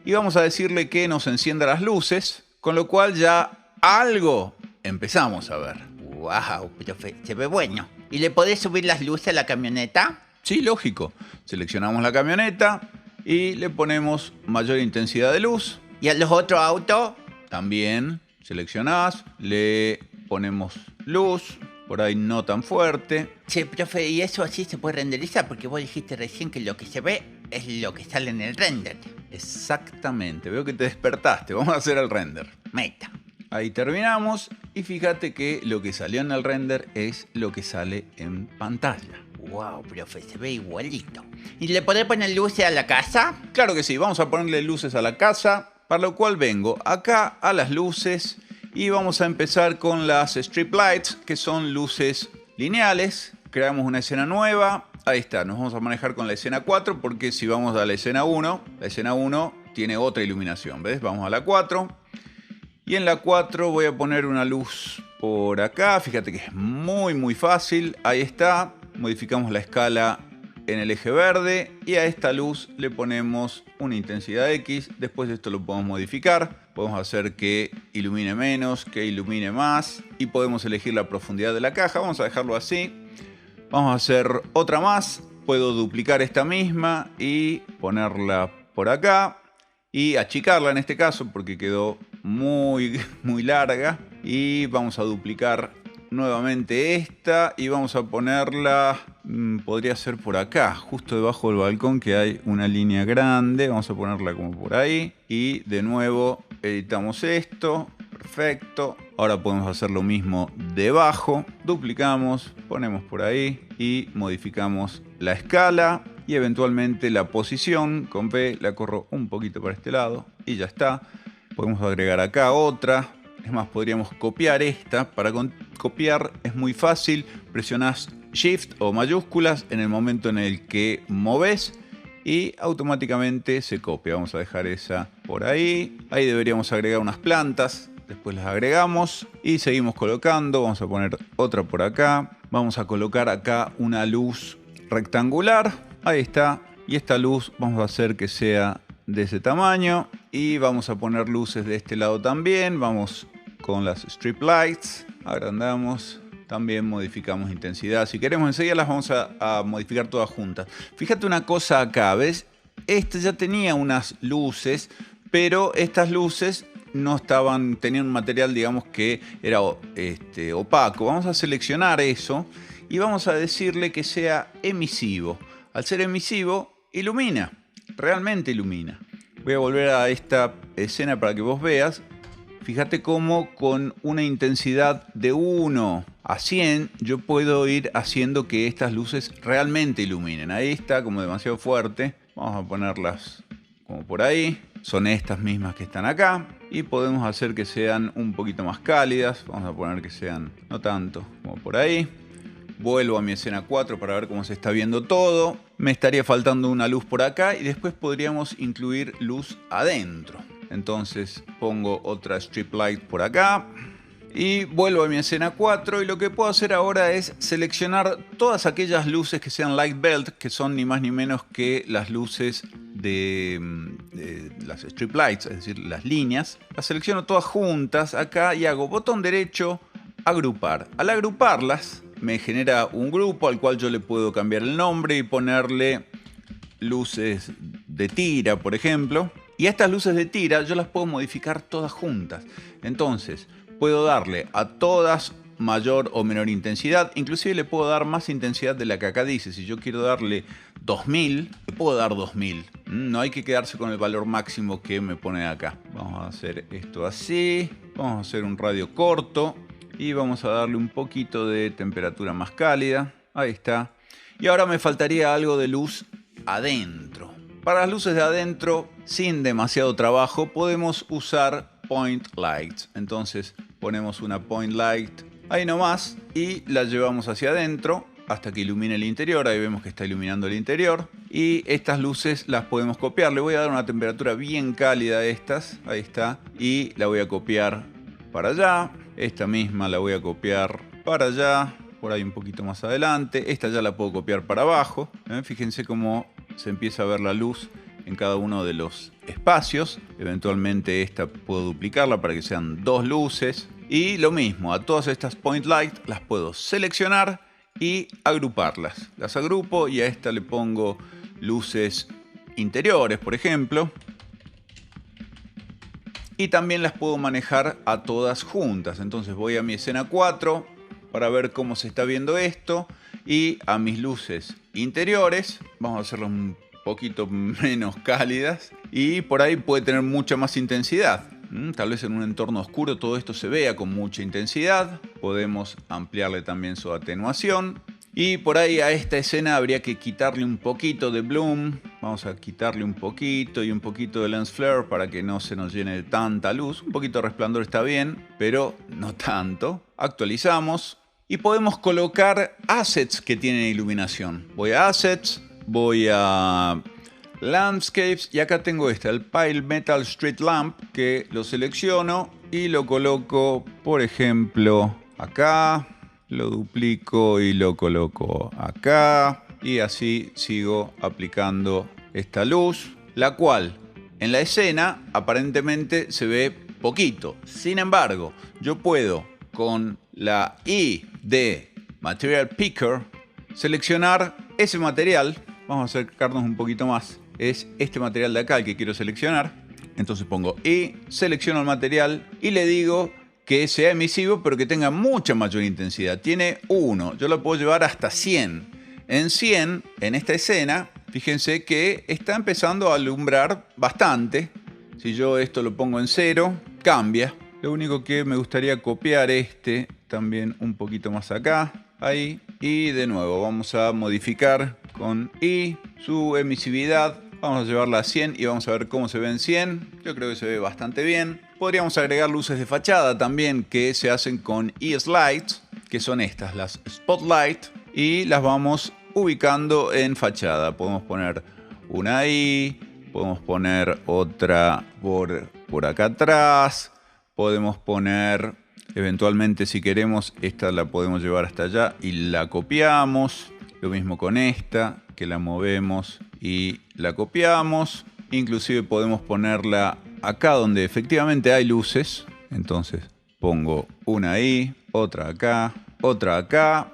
S1: Y vamos a decirle que nos encienda las luces, con lo cual ya algo empezamos a ver.
S2: Wow, profe, se ve bueno. ¿Y le podés subir las luces a la camioneta?
S1: Sí, lógico. Seleccionamos la camioneta y le ponemos mayor intensidad de luz.
S2: ¿Y a los otros autos?
S1: También seleccionás, le ponemos luz, por ahí no tan fuerte.
S2: Che, profe, ¿y eso así se puede renderizar? Porque vos dijiste recién que lo que se ve es lo que sale en el render.
S1: Exactamente, veo que te despertaste. Vamos a hacer el render.
S2: Meta.
S1: Ahí terminamos y fíjate que lo que salió en el render es lo que sale en pantalla.
S2: Wow, profe, se ve igualito. ¿Y le podés poner luces a la casa?
S1: Claro que sí, vamos a ponerle luces a la casa, para lo cual vengo acá a las luces y vamos a empezar con las strip lights, que son luces lineales. Creamos una escena nueva. Ahí está, nos vamos a manejar con la escena 4 porque si vamos a la escena 1 tiene otra iluminación, ¿ves? Vamos a la 4 y en la 4 voy a poner una luz por acá. Fíjate que es muy fácil. Ahí está, modificamos la escala en el eje verde y a esta luz le ponemos una intensidad X. Después esto lo podemos modificar. Podemos hacer que ilumine menos, que ilumine más y podemos elegir la profundidad de la caja. Vamos a dejarlo así. Vamos a hacer otra más. Puedo duplicar esta misma y ponerla por acá y achicarla en este caso porque quedó muy larga. Y vamos a duplicar nuevamente esta y vamos a ponerla, podría ser por acá, justo debajo del balcón que hay una línea grande. Vamos a ponerla como por ahí y de nuevo editamos esto. Perfecto. Ahora podemos hacer lo mismo debajo. Duplicamos, ponemos por ahí y modificamos la escala y eventualmente la posición. Con P la corro un poquito para este lado y ya está. Podemos agregar acá otra. Es más, podríamos copiar esta. Para copiar es muy fácil. Presionás Shift o mayúsculas en el momento en el que moves y automáticamente se copia. Vamos a dejar esa por ahí. Ahí deberíamos agregar unas plantas. Después las agregamos y seguimos colocando. Vamos a poner otra por acá. Vamos a colocar acá una luz rectangular. Ahí está. Y esta luz vamos a hacer que sea de ese tamaño. Y vamos a poner luces de este lado también. Vamos con las strip lights. Agrandamos. También modificamos intensidad. Si queremos enseguida las vamos a modificar todas juntas. Fíjate una cosa acá. ¿Ves? Este ya tenía unas luces. Pero estas luces no estaban, tenían un material, digamos, que era opaco. Vamos a seleccionar eso y vamos a decirle que sea emisivo. Al ser emisivo, ilumina, realmente ilumina. Voy a volver a esta escena para que vos veas. Fíjate cómo con una intensidad de 1 a 100 yo puedo ir haciendo que estas luces realmente iluminen. Ahí está como demasiado fuerte. Vamos a ponerlas como por ahí. Son estas mismas que están acá. Y podemos hacer que sean un poquito más cálidas. Vamos a poner que sean no tanto como por ahí. Vuelvo a mi escena 4 para ver cómo se está viendo todo. Me estaría faltando una luz por acá y después podríamos incluir luz adentro. Entonces pongo otra strip light por acá. Y vuelvo a mi escena 4 y lo que puedo hacer ahora es seleccionar todas aquellas luces que sean light belt, que son ni más ni menos que las luces de las strip lights, es decir, las líneas. Las selecciono todas juntas acá y hago botón derecho, agrupar. Al agruparlas me genera un grupo al cual yo le puedo cambiar el nombre y ponerle luces de tira, por ejemplo. Y a estas luces de tira yo las puedo modificar todas juntas. Entonces puedo darle a todas mayor o menor intensidad. Inclusive le puedo dar más intensidad de la que acá dice. Si yo quiero darle 2000, le puedo dar 2000. No hay que quedarse con el valor máximo que me pone acá. Vamos a hacer esto así. Vamos a hacer un radio corto. Y vamos a darle un poquito de temperatura más cálida. Ahí está. Y ahora me faltaría algo de luz adentro. Para las luces de adentro, sin demasiado trabajo, podemos usar point lights. Entonces ponemos una point light ahí nomás y la llevamos hacia adentro hasta que ilumine el interior. Ahí vemos que está iluminando el interior. Y estas luces las podemos copiar. Le voy a dar una temperatura bien cálida a estas. Ahí está. Y la voy a copiar para allá. Esta misma la voy a copiar para allá. Por ahí un poquito más adelante. Esta ya la puedo copiar para abajo. Fíjense cómo se empieza a ver la luz en cada uno de los espacios. Eventualmente esta puedo duplicarla para que sean dos luces. Y lo mismo, a todas estas point light las puedo seleccionar y agruparlas. Las agrupo y a esta le pongo luces interiores, por ejemplo. Y también las puedo manejar a todas juntas. Entonces voy a mi escena 4 para ver cómo se está viendo esto. Y a mis luces interiores, vamos a hacerlas un poquito menos cálidas. Y por ahí puede tener mucha más intensidad. Tal vez en un entorno oscuro todo esto se vea con mucha intensidad. Podemos ampliarle también su atenuación. Y por ahí a esta escena habría que quitarle un poquito de bloom. Vamos a quitarle un poquito y un poquito de lens flare para que no se nos llene de tanta luz. Un poquito de resplandor está bien, pero no tanto. Actualizamos y podemos colocar assets que tienen iluminación. Voy a Assets, voy a Landscapes y acá tengo el Pile Metal Street Lamp, que lo selecciono y lo coloco, por ejemplo, acá. Lo duplico y lo coloco acá. Y así sigo aplicando esta luz, la cual en la escena aparentemente se ve poquito. Sin embargo, yo puedo con la I de Material Picker seleccionar ese material. Vamos a acercarnos un poquito más. Es este material de acá el que quiero seleccionar. Entonces pongo I, selecciono el material y le digo que sea emisivo, pero que tenga mucha mayor intensidad. Tiene 1, yo lo puedo llevar hasta 100. En 100, en esta escena, fíjense que está empezando a alumbrar bastante. Si yo esto lo pongo en 0, cambia. Lo único que me gustaría copiar también un poquito más acá, ahí. Y de nuevo, vamos a modificar con I su emisividad. Vamos a llevarla a 100 y vamos a ver cómo se ve en 100. Yo creo que se ve bastante bien. Podríamos agregar luces de fachada también que se hacen con E-Slides, que son estas, las Spotlight, y las vamos ubicando en fachada. Podemos poner una ahí, podemos poner otra por acá atrás, podemos poner, eventualmente si queremos, esta la podemos llevar hasta allá y la copiamos. Lo mismo con esta, que la movemos y la copiamos. Inclusive podemos ponerla acá donde efectivamente hay luces. Entonces pongo una ahí, otra acá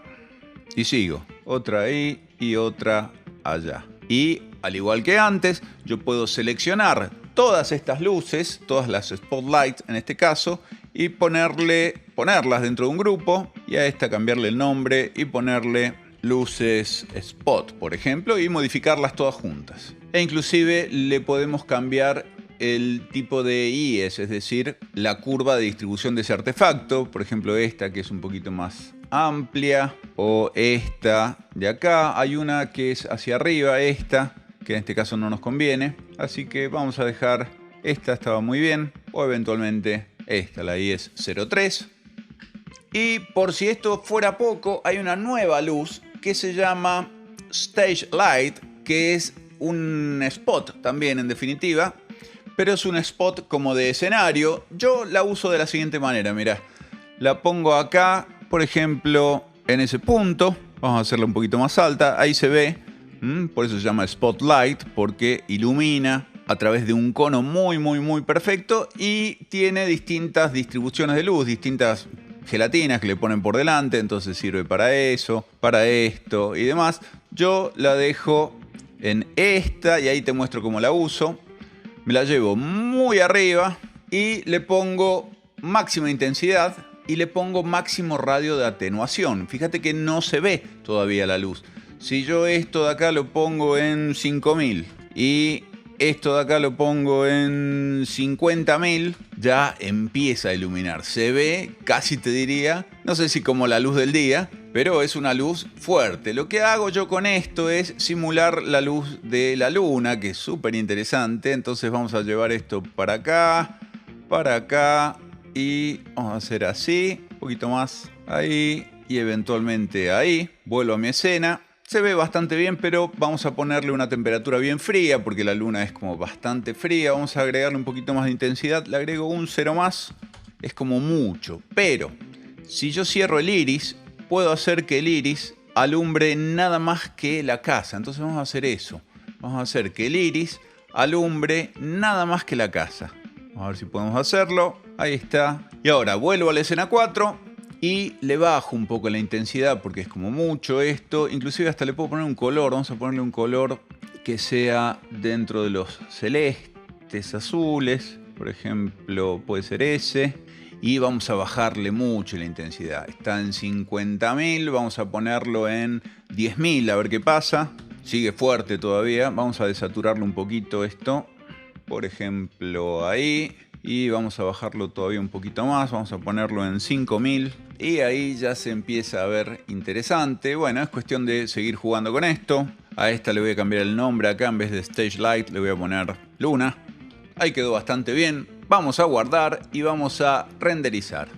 S1: y sigo. Otra ahí y otra allá. Y al igual que antes, yo puedo seleccionar todas estas luces, todas las spotlights en este caso, y ponerlas dentro de un grupo y a esta cambiarle el nombre y ponerle luces spot, por ejemplo, y modificarlas todas juntas. E inclusive le podemos cambiar el tipo de IES, es decir, la curva de distribución de ese artefacto. Por ejemplo, esta que es un poquito más amplia, o esta de acá. Hay una que es hacia arriba, esta, que en este caso no nos conviene. Así que vamos a dejar esta, estaba muy bien, o eventualmente esta, la IES 03. Y por si esto fuera poco, hay una nueva luz que se llama Stage Light, que es un spot también en definitiva, pero es un spot como de escenario. Yo la uso de la siguiente manera, mirá. La pongo acá, por ejemplo, en ese punto. Vamos a hacerla un poquito más alta, ahí se ve. Por eso se llama Spotlight, porque ilumina a través de un cono muy perfecto y tiene distintas distribuciones de luz, distintas gelatinas que le ponen por delante, entonces sirve para eso, para esto y demás. Yo la dejo en esta y ahí te muestro cómo la uso. Me la llevo muy arriba y le pongo máxima intensidad y le pongo máximo radio de atenuación. Fíjate que no se ve todavía la luz. Si yo esto de acá lo pongo en 5000 y esto de acá lo pongo en 50.000, ya empieza a iluminar. Se ve, casi te diría, no sé si como la luz del día, pero es una luz fuerte. Lo que hago yo con esto es simular la luz de la luna, que es súper interesante. Entonces vamos a llevar esto para acá y vamos a hacer así, un poquito más ahí y eventualmente ahí. Vuelvo a mi escena. Se ve bastante bien, pero vamos a ponerle una temperatura bien fría porque la luna es como bastante fría. Vamos a agregarle un poquito más de intensidad. Le agrego un 0 más. Es como mucho. Pero si yo cierro el iris, puedo hacer que el iris alumbre nada más que la casa. Entonces vamos a hacer eso. Vamos a hacer que el iris alumbre nada más que la casa. Vamos a ver si podemos hacerlo. Ahí está. Y ahora vuelvo a la escena 4. y le bajo un poco la intensidad porque es como mucho esto. Inclusive hasta le puedo poner un color. Vamos a ponerle un color que sea dentro de los celestes, azules. Por ejemplo, puede ser ese. Y vamos a bajarle mucho la intensidad. Está en 50.000, vamos a ponerlo en 10.000 a ver qué pasa. Sigue fuerte todavía. Vamos a desaturarlo un poquito esto. Por ejemplo, ahí. Y vamos a bajarlo todavía un poquito más. Vamos a ponerlo en 5.000. Y ahí ya se empieza a ver interesante. Bueno, es cuestión de seguir jugando con esto. A esta le voy a cambiar el nombre acá. En vez de Stage Light le voy a poner Luna. Ahí quedó bastante bien. Vamos a guardar y vamos a renderizar.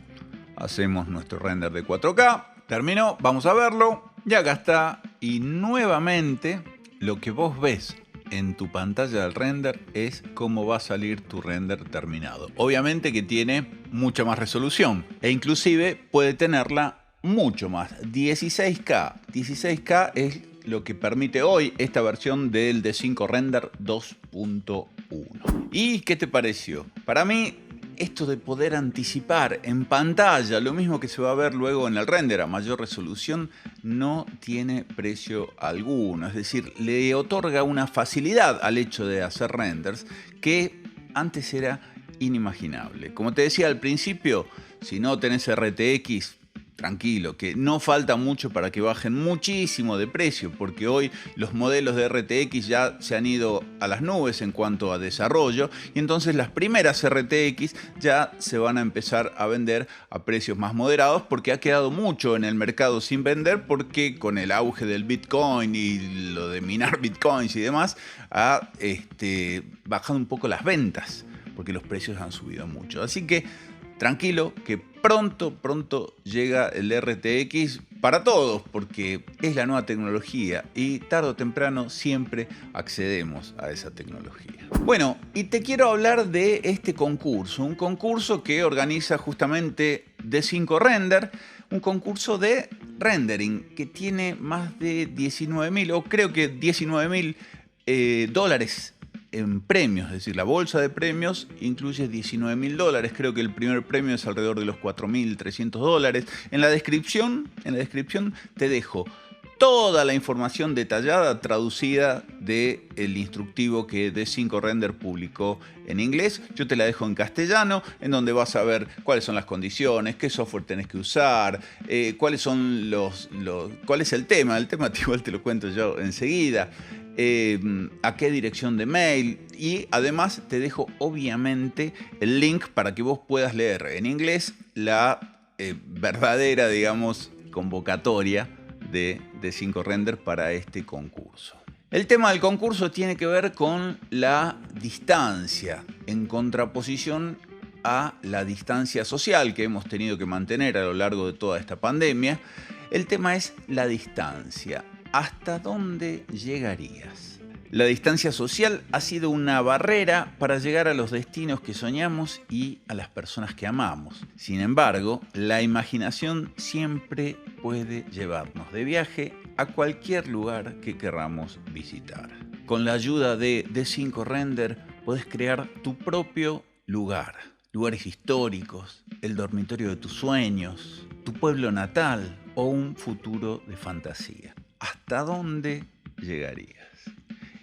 S1: Hacemos nuestro render de 4K. Terminó. Vamos a verlo. Y acá está. Y nuevamente lo que vos ves en tu pantalla del render es cómo va a salir tu render terminado. Obviamente que tiene mucha más resolución e inclusive puede tenerla mucho más. 16K. 16K es lo que permite hoy esta versión del D5 Render 2.1. ¿Y qué te pareció? Para mí, esto de poder anticipar en pantalla lo mismo que se va a ver luego en el render a mayor resolución no tiene precio alguno. Es decir, le otorga una facilidad al hecho de hacer renders que antes era inimaginable. Como te decía al principio, si no tenés RTX, tranquilo, que no falta mucho para que bajen muchísimo de precio, porque hoy los modelos de RTX ya se han ido a las nubes en cuanto a desarrollo, y entonces las primeras RTX ya se van a empezar a vender a precios más moderados, porque ha quedado mucho en el mercado sin vender, porque con el auge del Bitcoin y lo de minar Bitcoins y demás, ha bajado un poco las ventas, porque los precios han subido mucho. Así que tranquilo, que pronto llega el RTX para todos, porque es la nueva tecnología y tarde o temprano siempre accedemos a esa tecnología. Bueno, y te quiero hablar de este concurso, un concurso que organiza justamente D5 Render, un concurso de rendering que tiene más de 19.000, o creo que 19.000 dólares en premios, es decir, la bolsa de premios incluye 19.000 dólares. Creo que el primer premio es alrededor de los 4.300 dólares. En la descripción te dejo toda la información detallada traducida del instructivo que D5 Render publicó en inglés. Yo te la dejo en castellano, en donde vas a ver cuáles son las condiciones, qué software tenés que usar, cuáles son cuál es el tema. El tema igual te lo cuento yo enseguida. A qué dirección de mail, y además te dejo obviamente el link para que vos puedas leer en inglés la verdadera, digamos, convocatoria de D5 Render para este concurso. El tema del concurso tiene que ver con la distancia, en contraposición a la distancia social que hemos tenido que mantener a lo largo de toda esta pandemia. El tema es la distancia. ¿Hasta dónde llegarías? La distancia social ha sido una barrera para llegar a los destinos que soñamos y a las personas que amamos. Sin embargo, la imaginación siempre puede llevarnos de viaje a cualquier lugar que queramos visitar. Con la ayuda de D5 Render podés crear tu propio lugar. Lugares históricos, el dormitorio de tus sueños, tu pueblo natal o un futuro de fantasía. ¿Hasta dónde llegarías?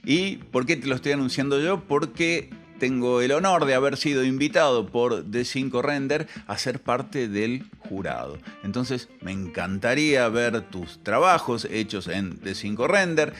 S1: ¿Y por qué te lo estoy anunciando yo? Porque tengo el honor de haber sido invitado por D5 Render a ser parte del jurado. Entonces me encantaría ver tus trabajos hechos en D5 Render.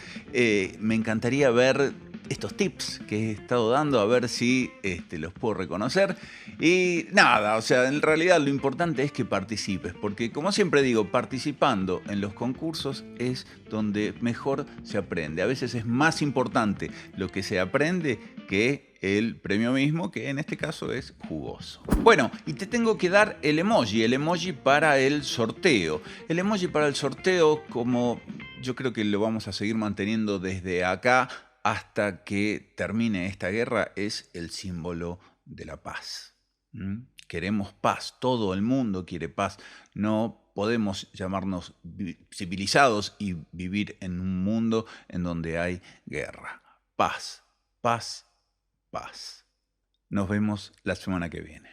S1: Me encantaría ver estos tips que he estado dando, a ver si los puedo reconocer. Y nada, o sea, en realidad lo importante es que participes, porque como siempre digo, participando en los concursos es donde mejor se aprende. A veces es más importante lo que se aprende que el premio mismo, que en este caso es jugoso. Bueno, y te tengo que dar el emoji para el sorteo. El emoji para el sorteo, como yo creo que lo vamos a seguir manteniendo desde acá hasta que termine esta guerra, es el símbolo de la paz. Queremos paz, todo el mundo quiere paz. No podemos llamarnos civilizados y vivir en un mundo en donde hay guerra. Paz, paz, paz. Nos vemos la semana que viene.